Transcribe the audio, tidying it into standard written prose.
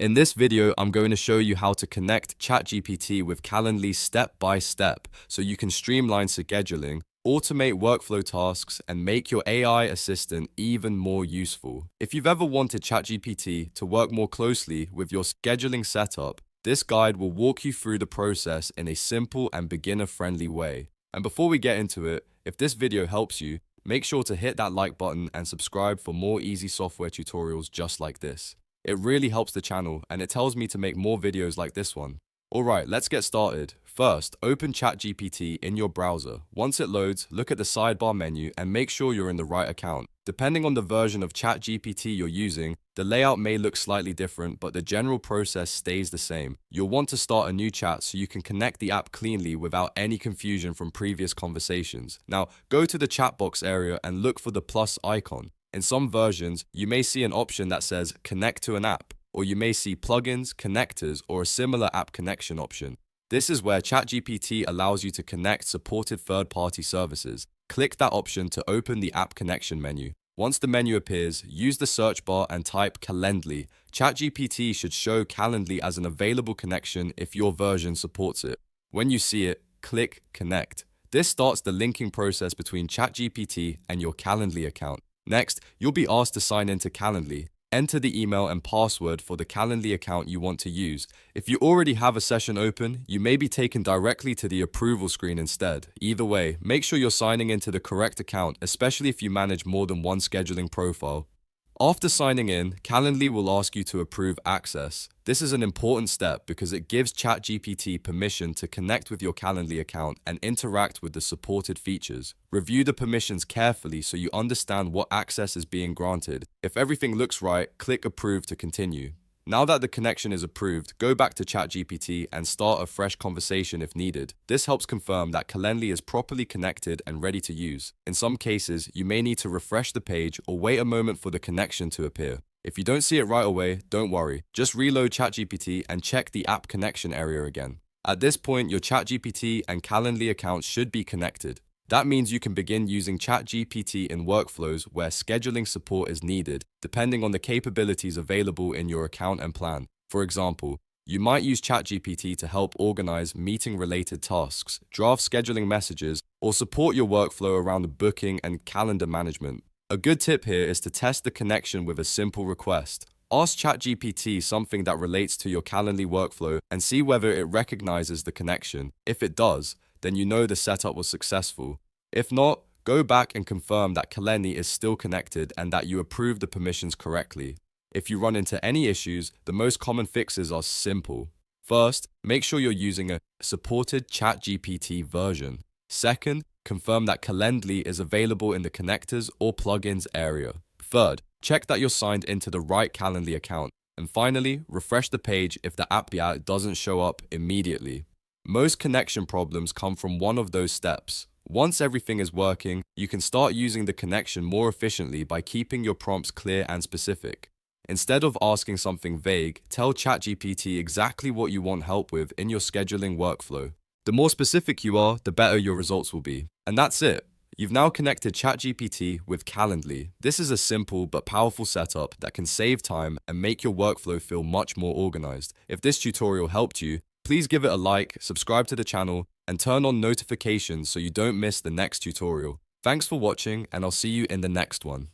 In this video, I'm going to show you how to connect ChatGPT with Calendly step by step so you can streamline scheduling, automate workflow tasks, and make your AI assistant even more useful. If you've ever wanted ChatGPT to work more closely with your scheduling setup, this guide will walk you through the process in a simple and beginner-friendly way. And before we get into it, if this video helps you, make sure to hit that like button and subscribe for more easy software tutorials just like this. It really helps the channel and it tells me to make more videos like this one. Alright, let's get started. First, open ChatGPT in your browser. Once it loads, look at the sidebar menu and make sure you're in the right account. Depending on the version of ChatGPT you're using, the layout may look slightly different, but the general process stays the same. You'll want to start a new chat so you can connect the app cleanly without any confusion from previous conversations. Now, go to the chat box area and look for the plus icon. In some versions, you may see an option that says connect to an app, or you may see plugins, connectors, or a similar app connection option. This is where ChatGPT allows you to connect supported third-party services. Click that option to open the app connection menu. Once the menu appears, use the search bar and type Calendly. ChatGPT should show Calendly as an available connection if your version supports it. When you see it, click Connect. This starts the linking process between ChatGPT and your Calendly account. Next, you'll be asked to sign into Calendly. Enter the email and password for the Calendly account you want to use. If you already have a session open, you may be taken directly to the approval screen instead. Either way, make sure you're signing into the correct account, especially if you manage more than one scheduling profile. After signing in, Calendly will ask you to approve access. This is an important step because it gives ChatGPT permission to connect with your Calendly account and interact with the supported features. Review the permissions carefully so you understand what access is being granted. If everything looks right, click Approve to continue. Now that the connection is approved, go back to ChatGPT and start a fresh conversation if needed. This helps confirm that Calendly is properly connected and ready to use. In some cases, you may need to refresh the page or wait a moment for the connection to appear. If you don't see it right away, don't worry. Just reload ChatGPT and check the app connection area again. At this point, your ChatGPT and Calendly accounts should be connected. That means you can begin using ChatGPT in workflows where scheduling support is needed, depending on the capabilities available in your account and plan. For example, you might use ChatGPT to help organize meeting-related tasks, draft scheduling messages, or support your workflow around booking and calendar management. A good tip here is to test the connection with a simple request. Ask ChatGPT something that relates to your Calendly workflow and see whether it recognizes the connection. If it does, then you know the setup was successful. If not, go back and confirm that Calendly is still connected and that you approved the permissions correctly. If you run into any issues, the most common fixes are simple. First, make sure you're using a supported ChatGPT version. Second, confirm that Calendly is available in the connectors or plugins area. Third, check that you're signed into the right Calendly account. And finally, refresh the page if the app doesn't show up immediately. Most connection problems come from one of those steps. Once everything is working, you can start using the connection more efficiently by keeping your prompts clear and specific. Instead of asking something vague, tell ChatGPT exactly what you want help with in your scheduling workflow. The more specific you are, the better your results will be. And that's it. You've now connected ChatGPT with Calendly. This is a simple but powerful setup that can save time and make your workflow feel much more organized. If this tutorial helped you, please give it a like, subscribe to the channel, and turn on notifications so you don't miss the next tutorial. Thanks for watching, and I'll see you in the next one.